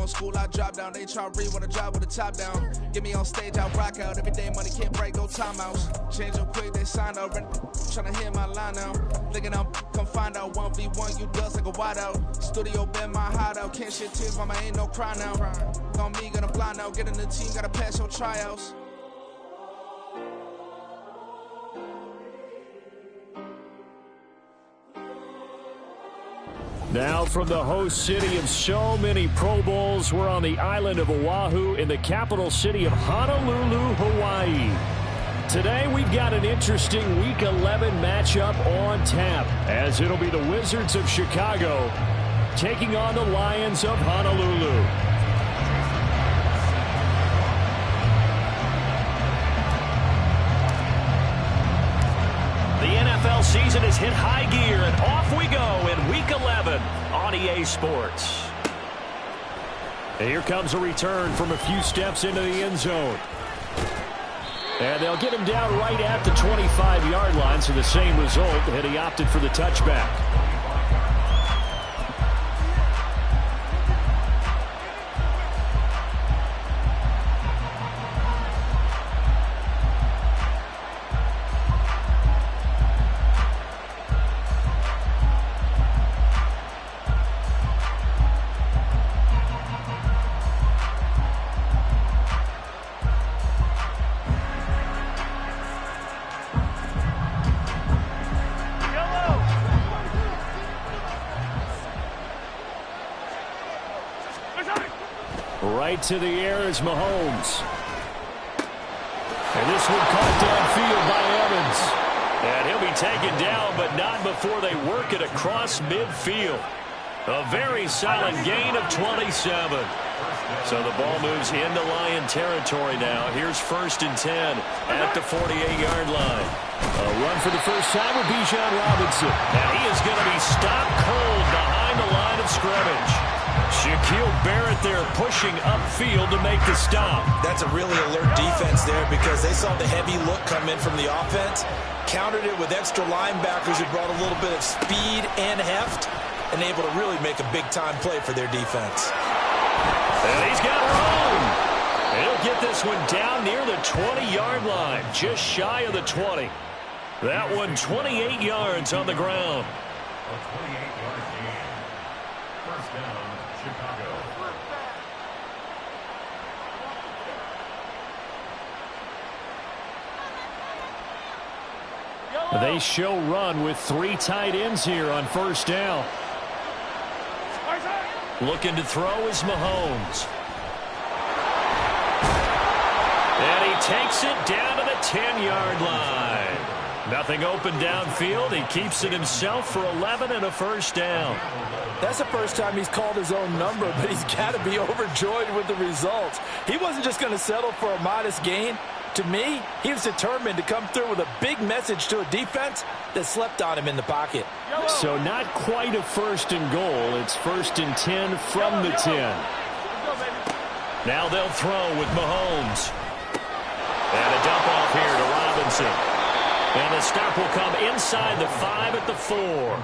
on school, I drop down. They try to read when I drive with the top down. Get me on stage, I rock out. Every day money can't break, no timeouts. Change up quick, they sign up. Tryna hit my line now. Thinking I'm come find out 1v1, you dust like a wideout. Studio been my hideout. Can't shit tears, mama ain't no cry now. On me, gonna blind out. Get in the team, gotta pass your tryouts. Now from the host city of so many Pro Bowls, we're on the island of Oahu in the capital city of Honolulu, Hawaii. Today we've got an interesting Week 11 matchup on tap, as it'll be the Wizards of Chicago taking on the Lions of Honolulu. The NFL season has hit high gear, and off we go in Week 11 on EA Sports. And here comes a return from a few steps into the end zone. And they'll get him down right at the 25-yard line, so the same result, and he opted for the touchback. Right to the air is Mahomes. And this one caught downfield by Evans. And he'll be taken down, but not before they work it across midfield. A very solid gain of 27. So the ball moves into Lion territory now. Here's 1st and 10 at the 48-yard line. A run for the first time with Bijan Robinson. And he is going to be stopped cold behind the line of scrimmage. Shaquille Barrett there pushing upfield to make the stop. That's a really alert defense there because they saw the heavy look come in from the offense, countered it with extra linebackers who brought a little bit of speed and heft, and able to really make a big-time play for their defense. And he's got room. He'll get this one down near the 20-yard line, just shy of the 20. That one 28 yards on the ground. A 28-yard gain. First down, Chicago. They show run with 3 tight ends here on first down. Looking to throw is Mahomes. And he takes it down to the 10-yard line. Nothing open downfield. He keeps it himself for 11 and a first down. That's the first time he's called his own number, but he's got to be overjoyed with the results. He wasn't just going to settle for a modest gain. To me, he was determined to come through with a big message to a defense that slept on him in the pocket. So not quite a 1st and goal. It's 1st and 10 from the 10. Now they'll throw with Mahomes. And a dump off here to Robinson. And the stop will come inside the 5 at the 4.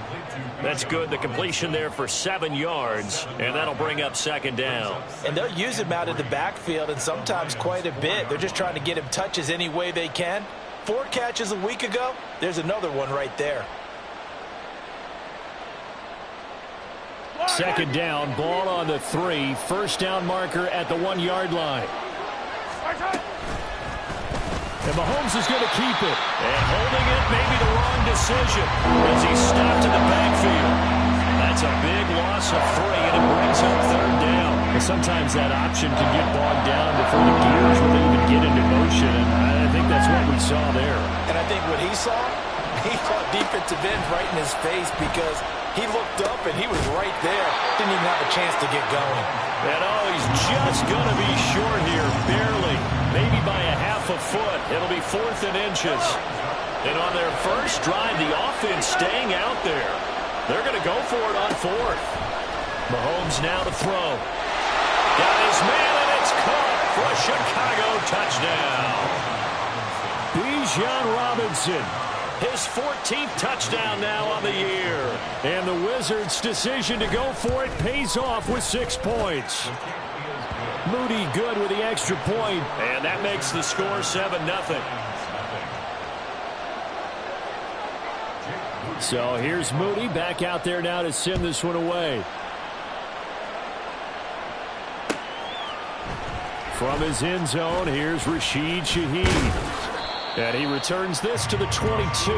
That's good. The completion there for 7 yards. And that'll bring up 2nd down. And they'll use him out of the backfield, and sometimes quite a bit. They're just trying to get him touches any way they can. 4 catches a week ago. There's another one right there. 2nd down, ball on the 3. First down marker at the 1-yard line. And Mahomes is going to keep it. And holding it may be the wrong decision as he's stopped in the backfield. That's a big loss of 3, and it brings up 3rd down. And sometimes that option can get bogged down before the gears really even get into motion, and I think that's what we saw there. And I think what he saw defensive end right in his face because he looked up and he was right there. Didn't even have a chance to get going. And he's just going to be short here, barely. Maybe by a half a foot. It'll be 4th and inches. And on their first drive, the offense staying out there. They're going to go for it on 4th. Mahomes now to throw. Got his man, and it's caught for a Chicago touchdown. Bijan Robinson, his 14th touchdown now on the year. And the Wizards' decision to go for it pays off with 6 points. Moody good with the extra point. And that makes the score 7-0. So here's Moody back out there now to send this one away. From his end zone, here's Rashid Shaheed. And he returns this to the 22.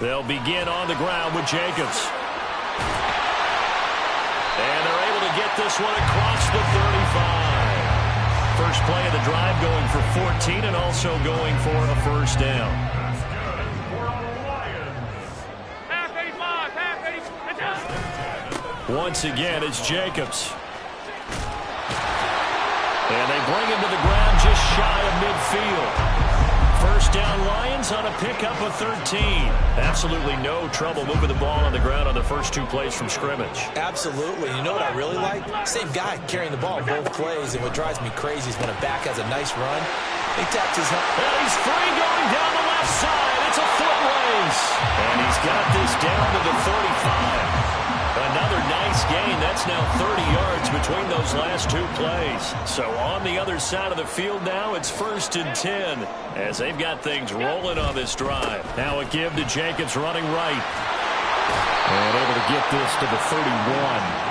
They'll begin on the ground with Jacobs. And they're able to get this one across the 35. First play of the drive going for 14 and also going for a first down. That's good for the Lions. Once again, it's Jacobs. And they bring him to the ground just shy of midfield. First down Lions on a pickup of 13. Absolutely no trouble moving the ball on the ground on the first two plays from scrimmage. Absolutely. You know what I really like? Same guy carrying the ball both plays, and what drives me crazy is when a back has a nice run, he taps his helmet. And he's free going down the left side. It's a foot race. And he's got this down to the 35. Another nice gain. That's now 30 yards between those last two plays. So on the other side of the field now, it's 1st and 10 as they've got things rolling on this drive. Now a give to Jacobs running right. And able to get this to the 31.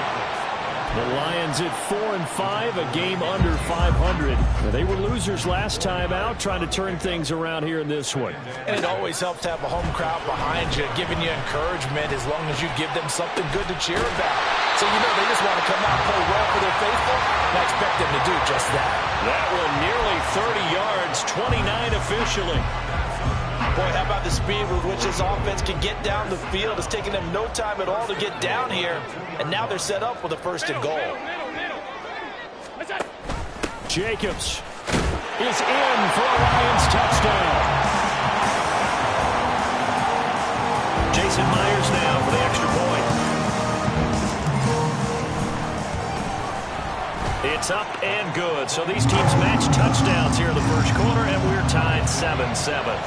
The Lions at 4-5, a game under 500. They were losers last time out, trying to turn things around here in this one. And it always helps to have a home crowd behind you, giving you encouragement as long as you give them something good to cheer about. So you know they just want to come out and play well for their faithful, and I expect them to do just that. That one nearly 30 yards, 29 officially. Boy, how about the speed with which this offense can get down the field? It's taking them no time at all to get down here, and now they're set up with a 1st and goal. Jacobs is in for a Lions touchdown. Jason Myers now for the extra point. It's up and good. So these teams match touchdowns here in the first quarter, and we're tied 7-7.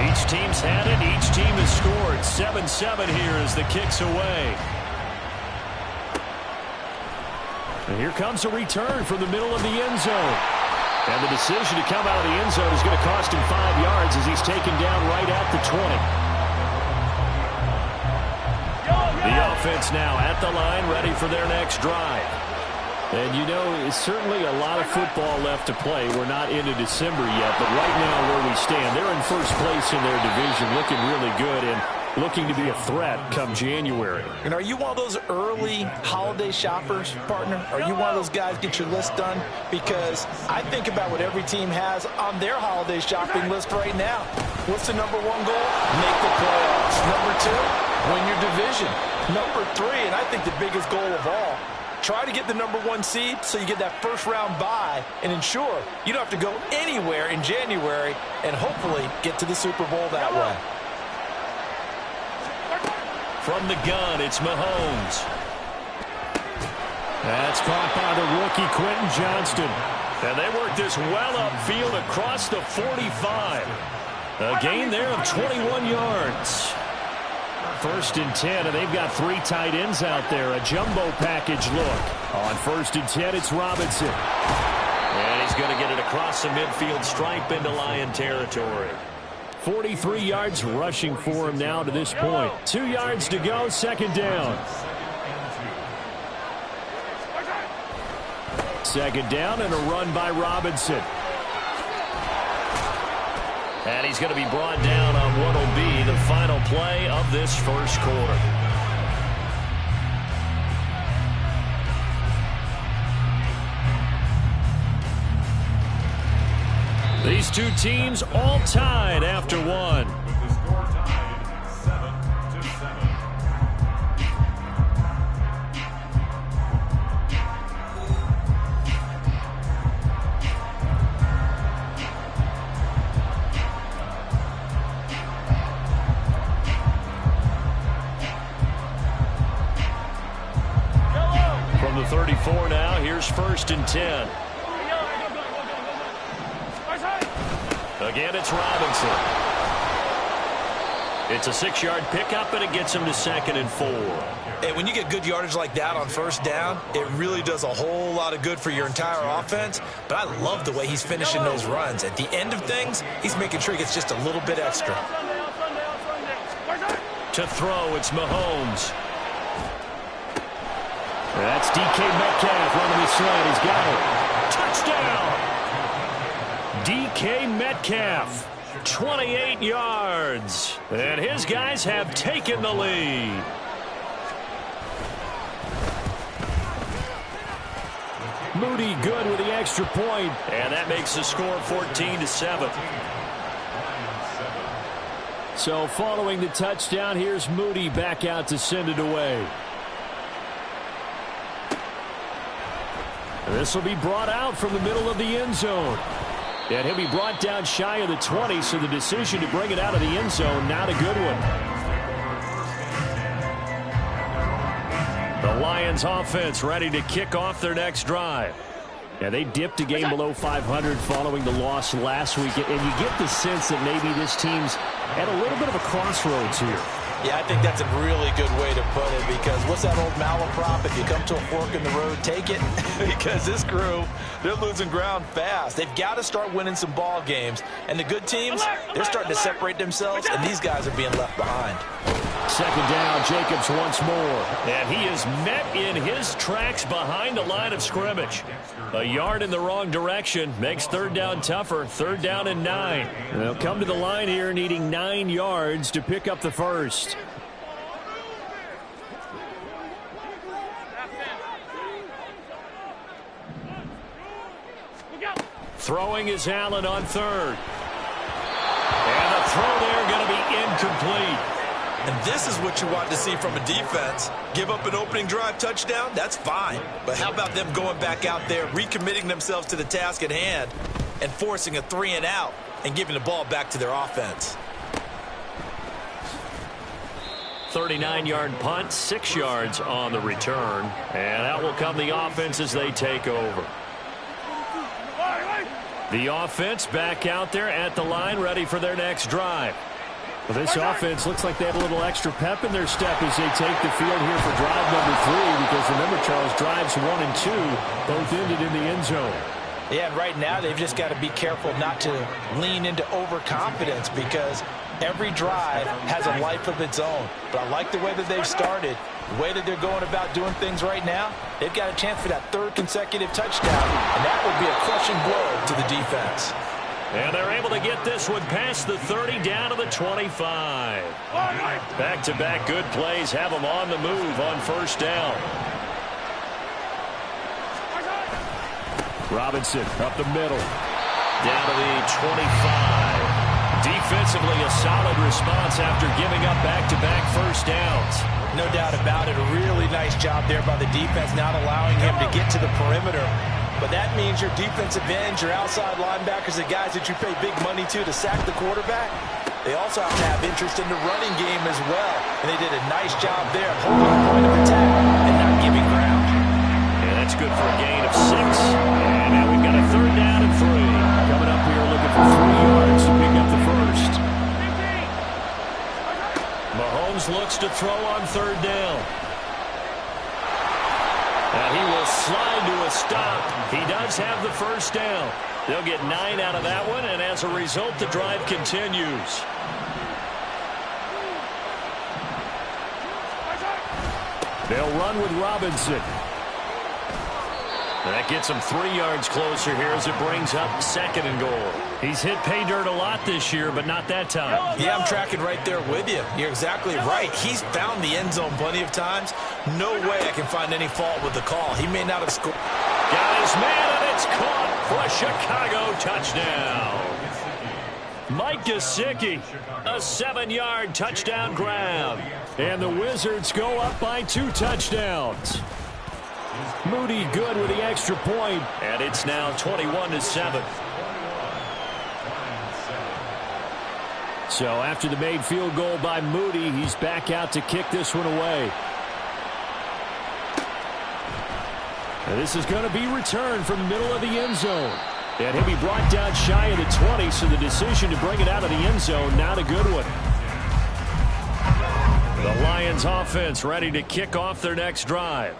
Each team's had it. Each team has scored. 7-7 here as the kick's away. And here comes a return from the middle of the end zone. And the decision to come out of the end zone is going to cost him 5 yards as he's taken down right at the 20. The offense now at the line, ready for their next drive. And, you know, it's certainly a lot of football left to play. We're not into December yet, but right now where we stand, they're in first place in their division, looking really good and looking to be a threat come January. And are you one of those early holiday shoppers, partner? Are you one of those guys get your list done? Because I think about what every team has on their holiday shopping list right now. What's the number one goal? Make the playoffs. Number two, win your division. Number three, and I think the biggest goal of all, try to get the number one seed so you get that first round bye and ensure you don't have to go anywhere in January and hopefully get to the Super Bowl that way. From the gun, it's Mahomes. That's caught by the rookie Quentin Johnston. And they work this well upfield across the 45. A gain there of 21 yards. 1st and 10, and they've got 3 tight ends out there. A jumbo package look. On 1st and 10, it's Robinson. And he's going to get it across the midfield stripe into Lion territory. 43 yards rushing for him now to this point. 2 yards to go, 2nd down. 2nd down and a run by Robinson. And he's going to be brought down on what will be the final play of this first quarter. These two teams all tied after one. With the score tied 7-7. the 34 now. Here's 1st and 10. Again, it's Robinson. It's a 6-yard pickup, and it gets him to 2nd and 4. Hey, when you get good yardage like that on 1st down, it really does a whole lot of good for your entire offense. But I love the way he's finishing those runs. At the end of things, he's making sure he gets just a little bit extra. To throw, it's Mahomes. That's DK Metcalf running the slant. He's got it. Touchdown! DK Metcalf, 28 yards. And his guys have taken the lead. Moody good with the extra point. And that makes the score 14-7. So following the touchdown, here's Moody back out to send it away. This will be brought out from the middle of the end zone. And he'll be brought down shy of the 20, so the decision to bring it out of the end zone, not a good one. The Lions offense ready to kick off their next drive. Yeah, they dipped a game below 500 following the loss last week, and you get the sense that maybe this team's at a little bit of a crossroads here. Yeah, I think that's a really good way to put it, because what's that old malaprop? If you come to a fork in the road, take it. Because this crew, they're losing ground fast. They've got to start winning some ball games. And the good teams, they're starting to separate themselves, and these guys are being left behind. 2nd down, Jacobs once more. And he is met in his tracks behind the line of scrimmage. A yard in the wrong direction makes 3rd down tougher. 3rd down and 9. They'll come to the line here needing 9 yards to pick up the first. Throwing is Allen on 3rd. And the throw there going to be incomplete. And this is what you want to see from a defense. Give up an opening drive touchdown, that's fine. But how about them going back out there, recommitting themselves to the task at hand, and forcing a 3-and-out and giving the ball back to their offense. 39-yard punt, 6 yards on the return. And out will come the offense as they take over. The offense back out there at the line, ready for their next drive. Well, this offense looks like they have a little extra pep in their step as they take the field here for drive number 3, because remember, Charles, drives 1 and 2 both ended in the end zone. Yeah, and right now they've just got to be careful not to lean into overconfidence, because every drive has a life of its own. But I like the way that they've started, the way that they're going about doing things right now. They've got a chance for that 3rd consecutive touchdown, and that would be a crushing blow to the defense. And they're able to get this one past the 30 down to the 25. Back-to-back good plays have them on the move on 1st down. Robinson up the middle. Down to the 25. Defensively, a solid response after giving up back-to-back 1st downs. No doubt about it. A really nice job there by the defense, not allowing him to get to the perimeter. But that means your defensive ends, your outside linebackers, the guys that you pay big money to sack the quarterback, they also have to have interest in the running game as well. And they did a nice job there of holding the point of attack and not giving ground. Yeah, that's good for a gain of 6. And now we've got a 3rd down and 3. Coming up here looking for 3 yards to pick up the first. Mahomes looks to throw on 3rd down. And he will slide to a stop. He does have the 1st down. They'll get 9 out of that one, and as a result, the drive continues. They'll run with Robinson. And that gets him 3 yards closer here as it brings up 2nd and goal. He's hit pay dirt a lot this year, but not that time. Yeah, I'm tracking right there with you. You're exactly right. He's found the end zone plenty of times. No way I can find any fault with the call. He may not have scored. Got his man, and it's caught for a Chicago touchdown. Mike Gesicki, a 7-yard touchdown grab. And the Wizards go up by 2 touchdowns. Moody good with the extra point, and it's now 21-7. So after the made field goal by Moody, he's back out to kick this one away. And this is going to be returned from the middle of the end zone. And he'll be brought down shy of the 20, so the decision to bring it out of the end zone, not a good one. The Lions offense ready to kick off their next drive.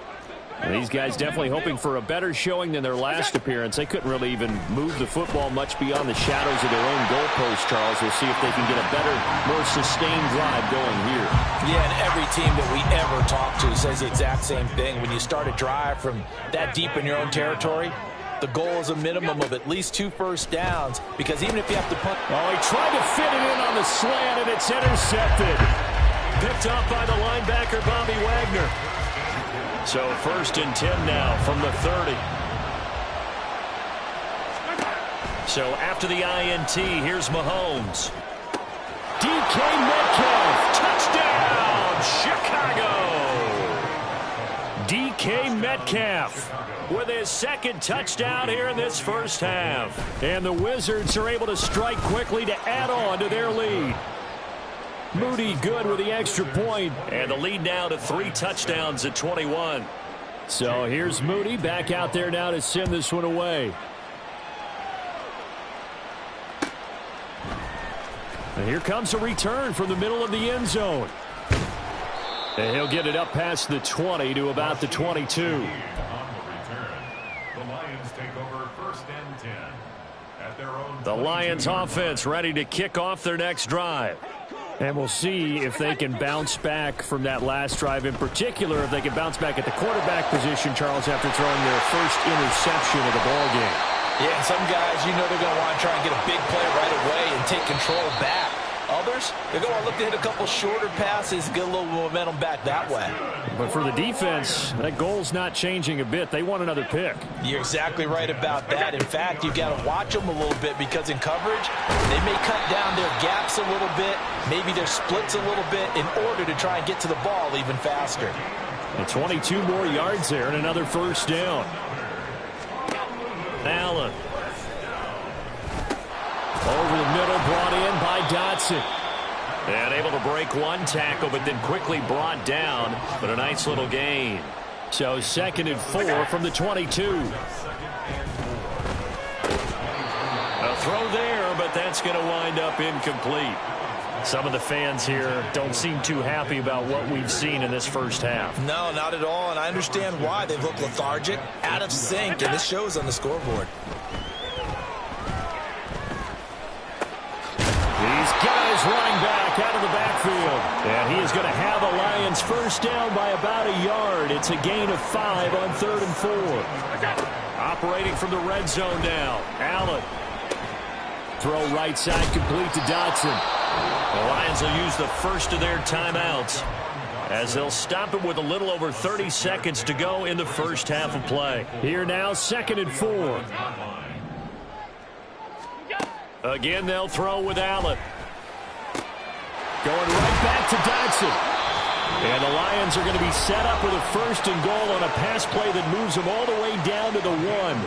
And these guys definitely hoping for a better showing than their last appearance. They couldn't really even move the football much beyond the shadows of their own goalpost, Charles. We'll see if they can get a better, more sustained drive going here. Yeah, and every team that we ever talk to says the exact same thing. When you start a drive from that deep in your own territory, the goal is a minimum of at least 2 first downs, because even if you have to punt... Oh, he tried to fit it in on the slant, and it's intercepted. Picked up by the linebacker, Bobby Wagner. So 1st and 10 now from the 30. So after the INT, here's Mahomes. DK Metcalf, touchdown, Chicago. DK Metcalf with his 2nd touchdown here in this first half. And the Wizards are able to strike quickly to add on to their lead. Moody good with the extra point. And the lead now to 3 touchdowns at 21. So here's Moody back out there now to send this one away. And here comes a return from the middle of the end zone. And he'll get it up past the 20 to about the 22. On the return, the Lions take over 1st and 10 at their own. The Lions offense ready to kick off their next drive. And we'll see if they can bounce back from that last drive, in particular if they can bounce back at the quarterback position, Charles, after throwing their first interception of the ballgame. Yeah, and some guys, you know they're going to want to try and get a big play right away and take control back. Others, they're going to look to hit a couple shorter passes, get a little momentum back that way. But for the defense, that goal's not changing a bit. They want another pick. You're exactly right about that. In fact, you've got to watch them a little bit, because in coverage, they may cut down their gaps a little bit, maybe their splits a little bit, in order to try and get to the ball even faster. And 22 more yards there and another first down. Allen. Over the middle, brought in by Dotson. And able to break one tackle, but then quickly brought down. But a nice little gain. So 2nd and 4 from the 22. A throw there, but that's going to wind up incomplete. Some of the fans here don't seem too happy about what we've seen in this first half. No, not at all, and I understand why. They've looked lethargic, out of sync, and this shows on the scoreboard. He's got his running back out of the backfield. And he is going to have the Lions first down by about a yard. It's a gain of 5 on 3rd and 4. Operating from the red zone now. Allen. Throw right side complete to Dotson. The Lions will use the first of their timeouts, as they'll stop it with a little over 30 seconds to go in the first half of play. Here now, 2nd and 4. Again, they'll throw with Allen. Going right back to Dotson. And the Lions are going to be set up with a 1st and goal on a pass play that moves them all the way down to the 1.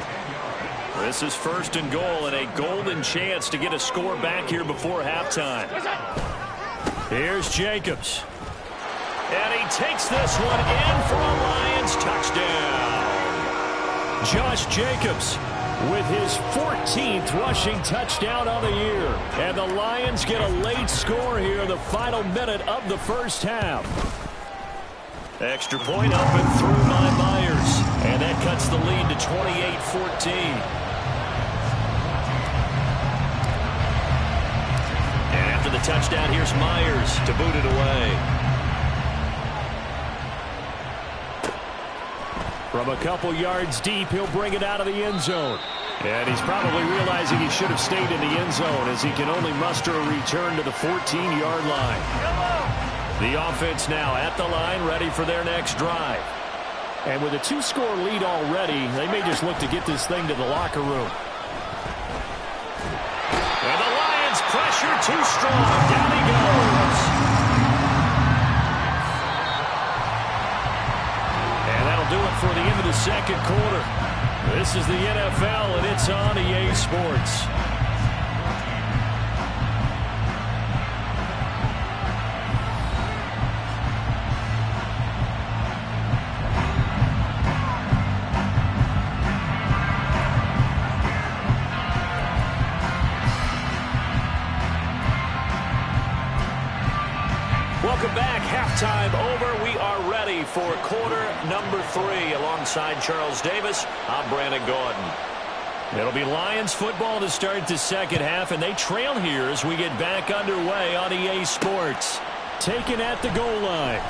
This is 1st and goal, and a golden chance to get a score back here before halftime. Here's Jacobs. And he takes this one in for a Lions touchdown. Josh Jacobs with his 14th rushing touchdown on the year. And the Lions get a late score here in the final minute of the first half. Extra point up and through by Myers. And that cuts the lead to 28-14. And after the touchdown, here's Myers to boot it away. From a couple yards deep, he'll bring it out of the end zone. And he's probably realizing he should have stayed in the end zone, as he can only muster a return to the 14-yard line. The offense now at the line, ready for their next drive. And with a 2-score lead already, they may just look to get this thing to the locker room. And the Lions pressure too strong. Down he goes. And that'll do it for the end of the second quarter. This is the NFL, and it's on EA Sports. halftime over. We are ready for quarter number 3. Alongside Charles Davis, I'm Brandon Gaudin. It'll be Lions football to start the second half, and they trail here as we get back underway on EA Sports. Taken at the goal line.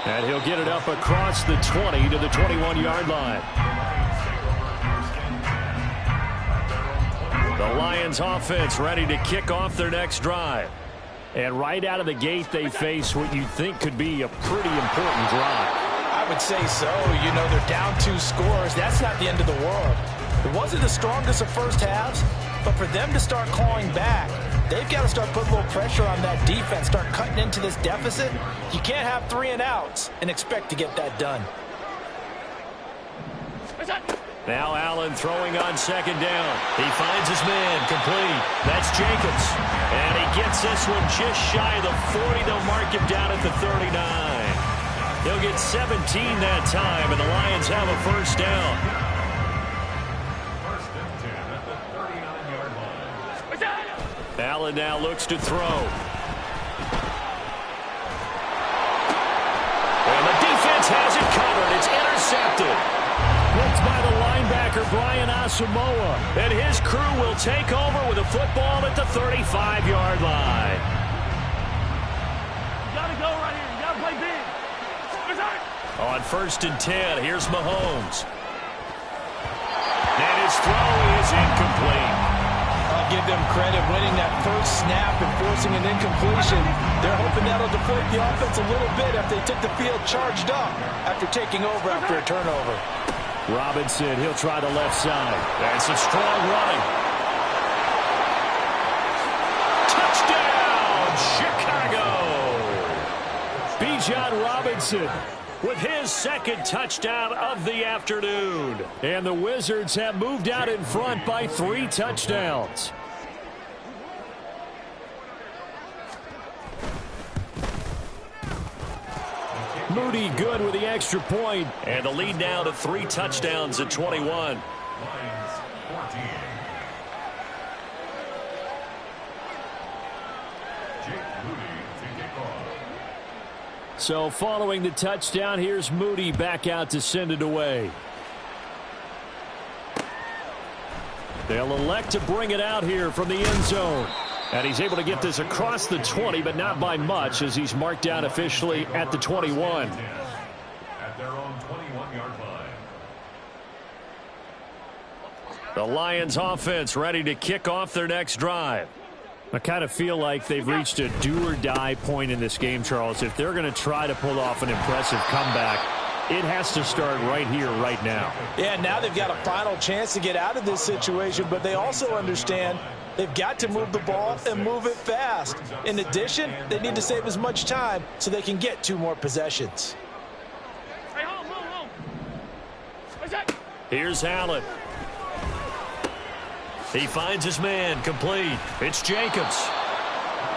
And he'll get it up across the 20 to the 21-yard line. The Lions offense ready to kick off their next drive. And right out of the gate, they face what you think could be a pretty important drive. I would say so. You know, they're down 2 scores. That's not the end of the world. It wasn't the strongest of first halves, but for them to start clawing back, they've got to start putting a little pressure on that defense, start cutting into this deficit. You can't have 3 and outs and expect to get that done. Now Allen throwing on second down. He finds his man, complete. That's Jacobs. And he gets this one just shy of the 40. They'll mark him down at the 39. He'll get 17 that time, and the Lions have a first down. First and 10 at the 39-yard line. Allen now looks to throw. And the defense has it covered. It's intercepted. Blocked by the linebacker, Brian Asamoah. And his crew will take over with a football at the 35-yard line. You gotta go right here. You gotta play big. On first and 10, here's Mahomes. And his throw is incomplete. I'll give them credit winning that first snap and forcing an incompletion. They're hoping that'll deflate the offense a little bit after they took the field charged up after taking over after a turnover. Robinson, he'll try the left side. That's a strong running. Touchdown, Chicago! Bijan Robinson with his second touchdown of the afternoon. And the Wizards have moved out in front by 3 touchdowns. Moody good with the extra point. And the lead now to 3 touchdowns at 21. Lions 14. Jake Moody to kick off. So following the touchdown, here's Moody back out to send it away. They'll elect to bring it out here from the end zone. And he's able to get this across the 20, but not by much, as he's marked down officially at the 21. At their own 21-yard line. The Lions offense ready to kick off their next drive. I kind of feel like they've reached a do-or-die point in this game, Charles. If they're going to try to pull off an impressive comeback, it has to start right here, right now. Yeah, now they've got a final chance to get out of this situation, but they also understand they've got to move the ball and move it fast. In addition, they need to save as much time so they can get 2 more possessions. Hey, hold. What's that? Here's Allen. He finds his man, complete. It's Jacobs.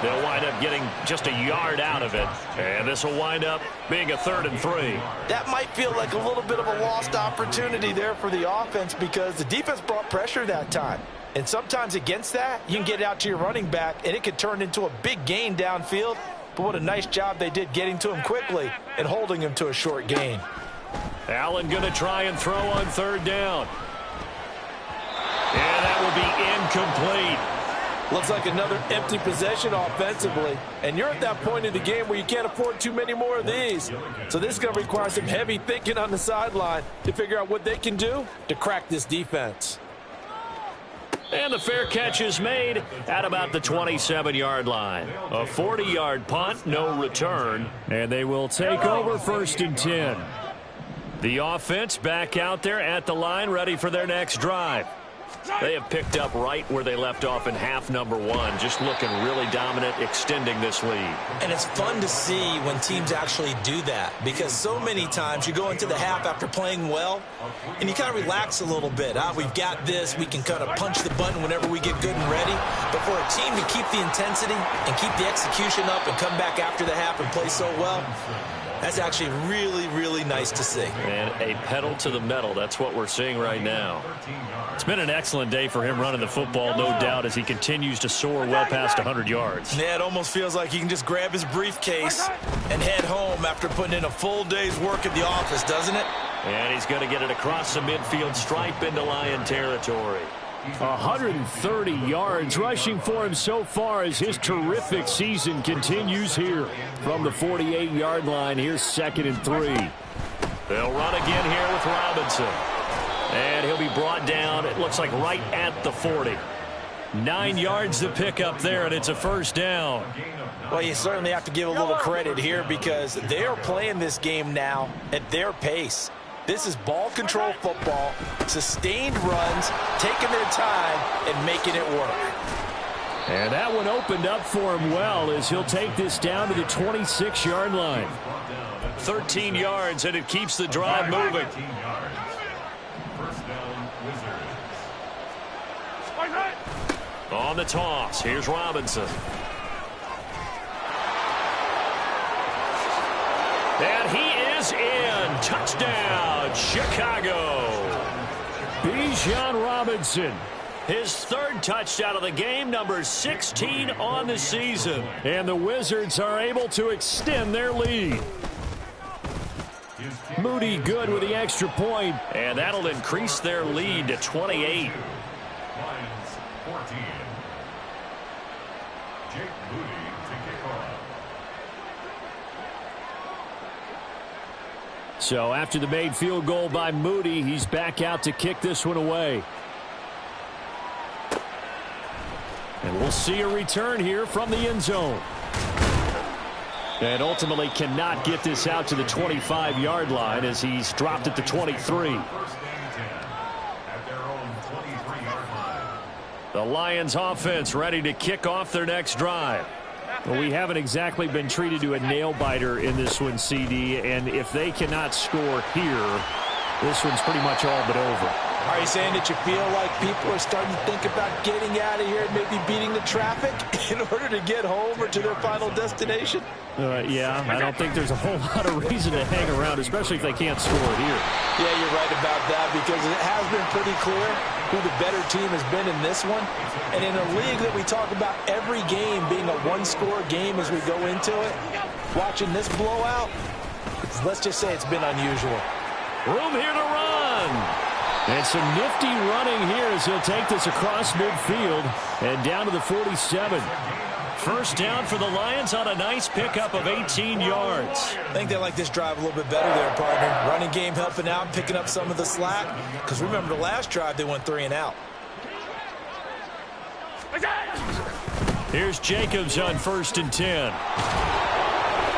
They'll wind up getting just a yard out of it. And this will wind up being a 3rd and 3. That might feel like a little bit of a lost opportunity there for the offense because the defense brought pressure that time. And sometimes against that, you can get out to your running back, and it could turn into a big gain downfield. But what a nice job they did getting to him quickly and holding him to a short gain. Allen going to try and throw on 3rd down. And that will be incomplete. Looks like another empty possession offensively. And you're at that point in the game where you can't afford too many more of these. So this is going to require some heavy thinking on the sideline to figure out what they can do to crack this defense. And the fair catch is made at about the 27-yard line. A 40-yard punt, no return. And they will take over 1st and 10. The offense back out there at the line, ready for their next drive. They have picked up right where they left off in half number 1, just looking really dominant, extending this lead. And it's fun to see when teams actually do that, because so many times you go into the half after playing well, and you kind of relax a little bit. We've got this. We can kind of punch the button whenever we get good and ready. But for a team to keep the intensity and keep the execution up and come back after the half and play so well, That's actually really, really nice to see. And a pedal to the metal. That's what we're seeing right now. It's been an excellent day for him running the football, no doubt, as he continues to soar well past 100 yards. Yeah, it almost feels like he can just grab his briefcase and head home after putting in a full day's work at the office, doesn't it? And he's going to get it across the midfield stripe into Lion territory. 130 yards rushing for him so far as his terrific season continues here. From the 48-yard line, here's 2nd and 3. They'll run again here with Robinson. And he'll be brought down, it looks like right at the 40. 9 yards to pick up there, and it's a first down. Well, you certainly have to give a little credit here because they are playing this game now at their pace. This is ball control football, sustained runs, taking their time, and making it work. And that one opened up for him well as he'll take this down to the 26-yard line. 13 yards, and it keeps the drive moving. On the toss, here's Robinson. And he is in. Touchdown, Chicago. Bijan Robinson. His 3rd touchdown of the game, number 16 on the season. And the Wizards are able to extend their lead. Moody good with the extra point. And that'll increase their lead to 28. Lions 14. Jake Moody to kick off. So after the made field goal by Moody, he's back out to kick this one away. And we'll see a return here from the end zone. And ultimately cannot get this out to the 25-yard line as he's dropped at the 23. First and 10 at their own 23-yard line. The Lions offense ready to kick off their next drive. Well, we haven't exactly been treated to a nail-biter in this one, CD, and if they cannot score here, this one's pretty much all but over. Are you saying that you feel like people are starting to think about getting out of here and maybe beating the traffic in order to get home or to their final destination? Yeah, I don't think there's a whole lot of reason to hang around, especially if they can't score here. Yeah, you're right about that because it has been pretty clear who the better team has been in this one. And in a league that we talk about every game being a one-score game as we go into it, watching this blowout, let's just say it's been unusual. Room here to run. And some nifty running here as he'll take this across midfield and down to the 47. First down for the Lions on a nice pickup of 18 yards. I think they like this drive a little bit better there, partner. Running game helping out, picking up some of the slack. Because remember, the last drive they went 3 and out. Here's Jacobs on 1st and 10.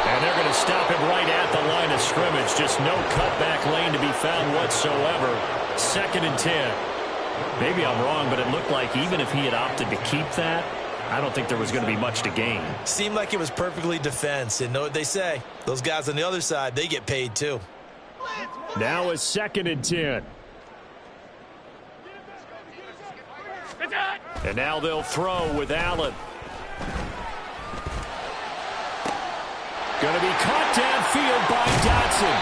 And they're going to stop him right at the line of scrimmage. Just no cutback lane to be found whatsoever. 2nd and 10. Maybe I'm wrong, but it looked like even if he had opted to keep that, I don't think there was going to be much to gain. Seemed like it was perfectly defense. And know what they say? Those guys on the other side, they get paid too. Now it's 2nd and 10. And now they'll throw with Allen. Going to be caught downfield by Dotson.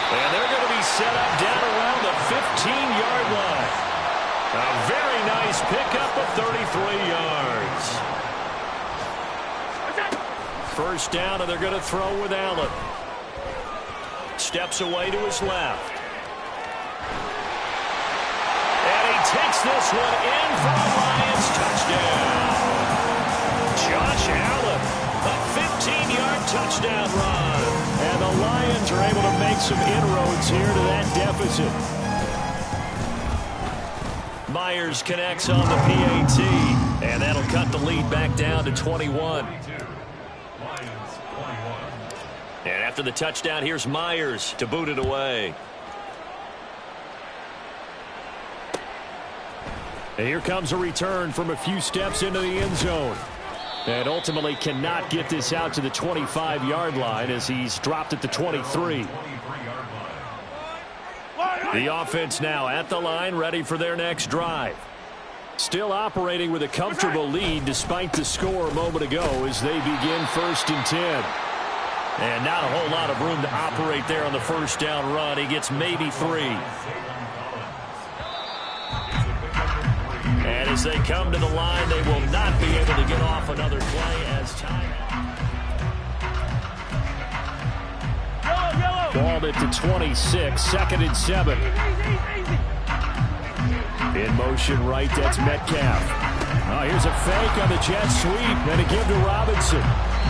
And they're going to be set up down around the 15-yard line. A very nice pickup of 33 yards. First down, and they're going to throw with Allen. Steps away to his left. And he takes this one in for a Lions touchdown. Josh Allen, a 15-yard touchdown run. And the Lions are able to make some inroads here to that deficit. Myers connects on the PAT, and that'll cut the lead back down to 21. And after the touchdown, here's Myers to boot it away. And here comes a return from a few steps into the end zone. And ultimately cannot get this out to the 25-yard line as he's dropped at the 23. The offense now at the line, ready for their next drive. Still operating with a comfortable lead despite the score a moment ago as they begin 1st and 10. And not a whole lot of room to operate there on the first down run. He gets maybe 3. And as they come to the line, they will not be able to get off another play as time. Balled it to 26, 2nd and 7. In motion right, that's Metcalf. Oh, here's a fake on the jet sweep, and a give to Robinson.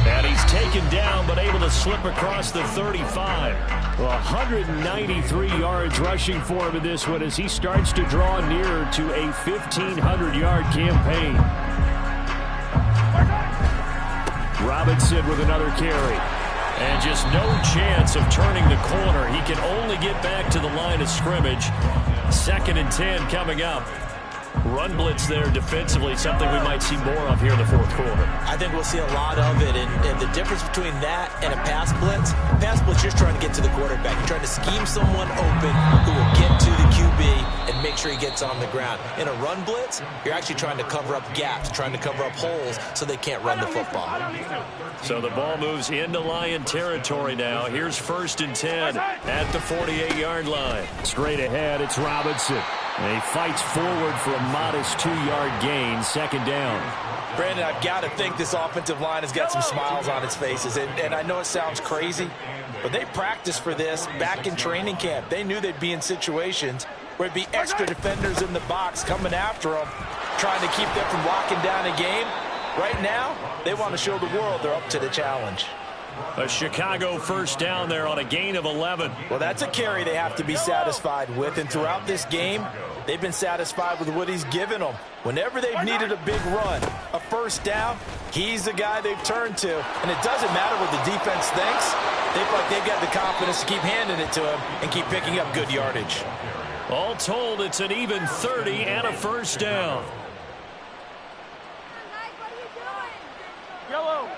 And he's taken down, but able to slip across the 35. 193 yards rushing for him in this one as he starts to draw nearer to a 1,500-yard campaign. Robinson with another carry. And just no chance of turning the corner. He can only get back to the line of scrimmage. 2nd and 10 coming up. Run blitz there defensively, something we might see more of here in the 4th quarter. I think we'll see a lot of it, and the difference between that and a pass blitz, you're just trying to get to the quarterback. You're trying to scheme someone open who will get to the QB and make sure he gets on the ground. In a run blitz, you're actually trying to cover up gaps, trying to cover up holes so they can't run the football. So the ball moves into Lion territory now. Here's 1st and 10 at the 48-yard line. Straight ahead, it's Robinson. And he fights forward for a modest 2-yard gain, 2nd down. Brandon, I've got to think this offensive line has got some smiles on its faces. And I know it sounds crazy, but they practiced for this back in training camp. They knew they'd be in situations where it'd be extra defenders in the box coming after them, trying to keep them from locking down a game. Right now, they want to show the world they're up to the challenge. A Chicago first down there on a gain of 11. Well, that's a carry they have to be satisfied with. And throughout this game, they've been satisfied with what he's given them. Whenever they've needed a big run, a first down, he's the guy they've turned to. And it doesn't matter what the defense thinks. They feel like they've got the confidence to keep handing it to him and keep picking up good yardage. All told, it's an even 30 and a first down. Yellow.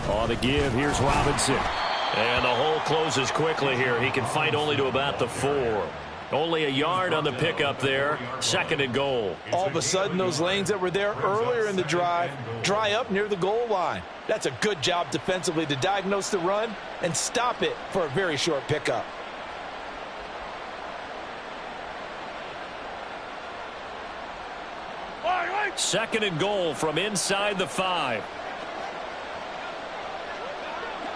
On the give, here's Robinson. And the hole closes quickly here. He can fight only to about the 4. Only a yard on the pickup there. 2nd and goal. All of a sudden, those lanes that were there earlier in the drive dry up near the goal line. That's a good job defensively to diagnose the run and stop it for a very short pickup. Second and goal from inside the 5.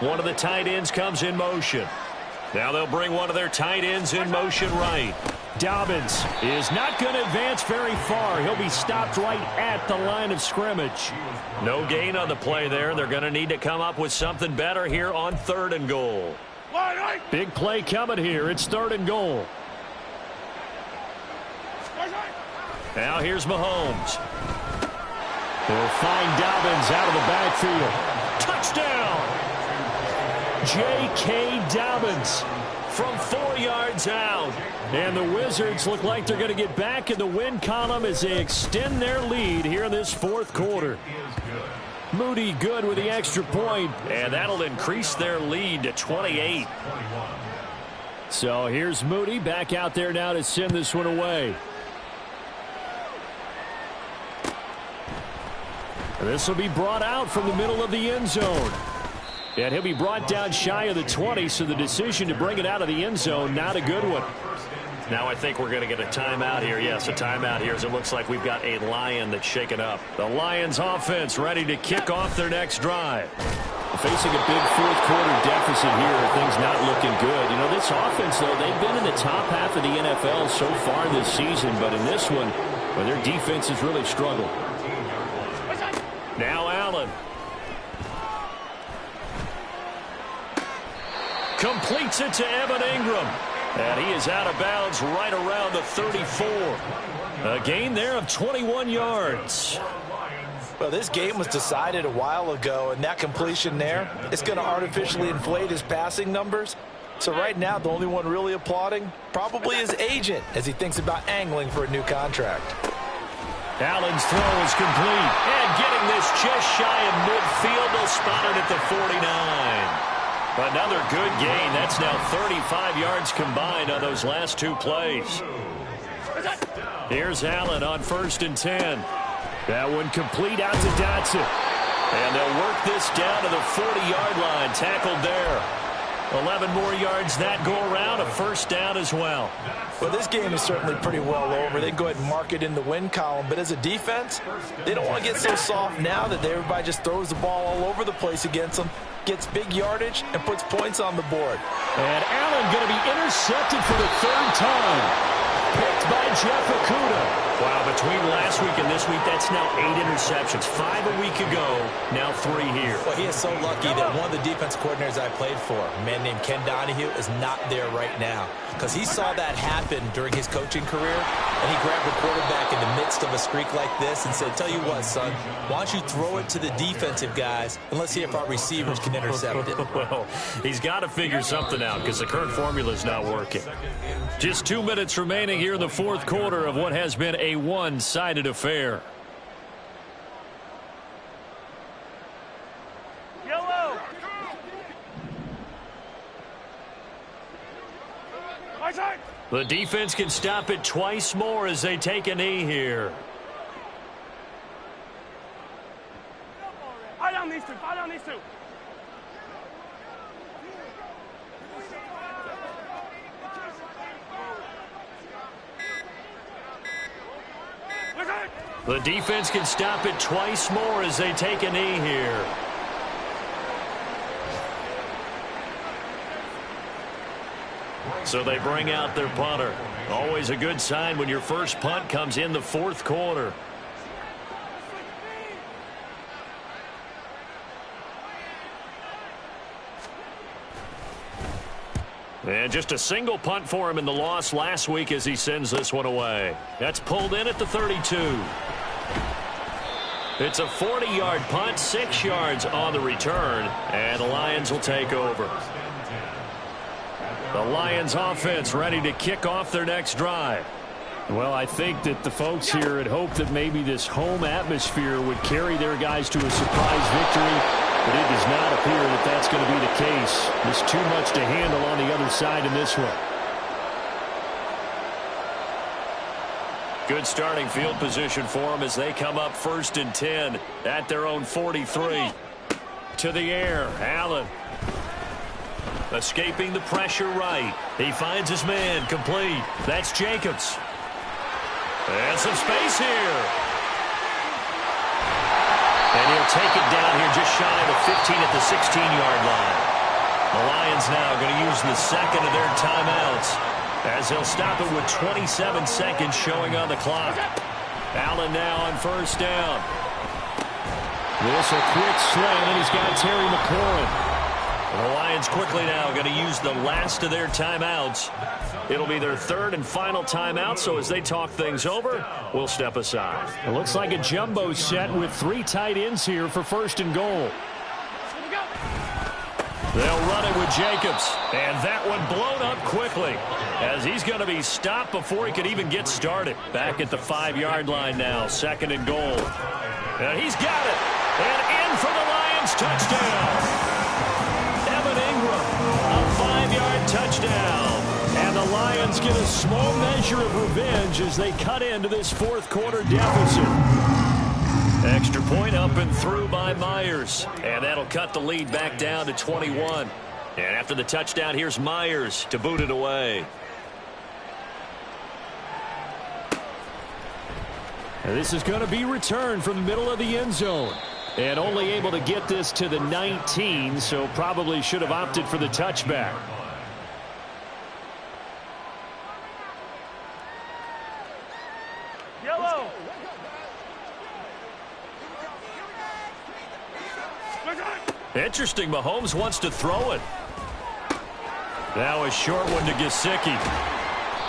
One of the tight ends comes in motion. Now they'll bring one of their tight ends in motion right. Dobbins is not going to advance very far. He'll be stopped right at the line of scrimmage. No gain on the play there. They're going to need to come up with something better here on 3rd and goal. Big play coming here. It's 3rd and goal. Now here's Mahomes. They'll find Dobbins out of the backfield. Touchdown! J.K. Dobbins from 4 yards out. And the Wizards look like they're going to get back in the win column as they extend their lead here in this 4th quarter. Moody good with the extra point. And that'll increase their lead to 28. So here's Moody back out there now to send this one away. And this will be brought out from the middle of the end zone. And he'll be brought down shy of the 20, so the decision to bring it out of the end zone, not a good one. Now I think we're going to get a timeout here. Yes, a timeout here as it looks like we've got a Lion that's shaken up. The Lions offense ready to kick off their next drive. Facing a big 4th quarter deficit here, things not looking good. You know, this offense, though, they've been in the top half of the NFL so far this season, but in this one, well, their defense has really struggled. Now Allen. Completes it to Evan Ingram. And he is out of bounds right around the 34. A gain there of 21 yards. Well, this game was decided a while ago, and that completion there is going to artificially inflate his passing numbers. So right now, the only one really applauding probably his agent as he thinks about angling for a new contract. Allen's throw is complete. And getting this just shy of midfield. They'll spot it at the 49. Another good gain. That's now 35 yards combined on those last 2 plays. Here's Allen on 1st and 10. That one complete out to Dotson. And they'll work this down to the 40-yard line. Tackled there. 11 more yards that go around. A first down as well. Well, this game is certainly pretty well over. They can go ahead and mark it in the win column. But as a defense, they don't want to get so soft now that everybody just throws the ball all over the place against them, gets big yardage, and puts points on the board. And Allen going to be intercepted for the third time. Picked by Jeff Okudah. Wow, between last week and this week, that's now 8 interceptions. 5 a week ago, now 3 here. Well, he is so lucky that one of the defense coordinators I played for, a man named Ken Donahue, is not there right now. Because he saw that happen during his coaching career, and he grabbed the quarterback in the midst of a streak like this and said, tell you what, son, why don't you throw it to the defensive guys, and let's see if our receivers can intercept it. Well, he's got to figure something out because the current formula is not working. Just 2 minutes remaining here in the fourth quarter of what has been a one-sided affair. Yellow. The defense can stop it twice more as they take a knee here. Fire down these two. Fire down these two. The defense can stop it twice more as they take a knee here. So they bring out their punter. Always a good sign when your first punt comes in the fourth quarter. And just a single punt for him in the loss last week as he sends this one away. That's pulled in at the 32. It's a 40-yard punt, 6 yards on the return, and the Lions will take over. The Lions offense ready to kick off their next drive. Well, I think that the folks here had hoped that maybe this home atmosphere would carry their guys to a surprise victory, but it does not appear that that's going to be the case. There's too much to handle on the other side in this one. Good starting field position for them as they come up 1st and 10 at their own 43. To the air, Allen. Escaping the pressure right. He finds his man complete. That's Jacobs. And some space here. And he'll take it down here just shy of the 15 at the 16-yard line. The Lions now going to use the second of their timeouts as they'll stop it with 27 seconds showing on the clock. Allen now on first down. This a quick slant, and he's got Terry McLaurin. The Lions quickly now going to use the last of their timeouts. It'll be their third and final timeout, so as they talk things over, we'll step aside. It looks like a jumbo set with 3 tight ends here for 1st and goal. They'll run it with Jacobs, and that one blown up quickly as he's going to be stopped before he could even get started. Back at the 5-yard line now, 2nd and goal. And he's got it, and in for the Lions touchdown. A 5-yard touchdown. And the Lions get a small measure of revenge as they cut into this fourth quarter deficit. Extra point up and through by Myers. And that'll cut the lead back down to 21. And after the touchdown, here's Myers to boot it away. And this is going to be returned from the middle of the end zone. And only able to get this to the 19, so probably should have opted for the touchback. Yellow. Interesting, Mahomes wants to throw it. Now a short one to Gesicki.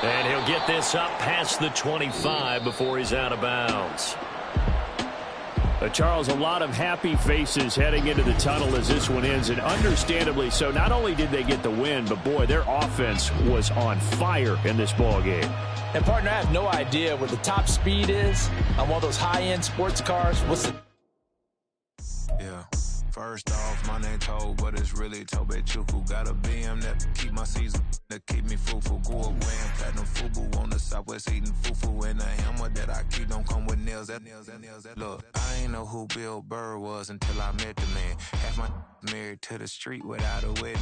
And he'll get this up past the 25 before he's out of bounds. Charles, a lot of happy faces heading into the tunnel as this one ends, and understandably so. Not only did they get the win, but boy, their offense was on fire in this ball game. And partner, I have no idea what the top speed is on one of those high-end sports cars. What's the... Yeah. First off, my name Toad, but it's really Tobe Chuku. Got a BM that keep my season, that keep me fruitful. Go away and platinum fubu on the southwest eating fufu. And a hammer that I keep don't come with nails. Look, I ain't know who Bill Burr was until I met the man. Half my married to the street without a wedding.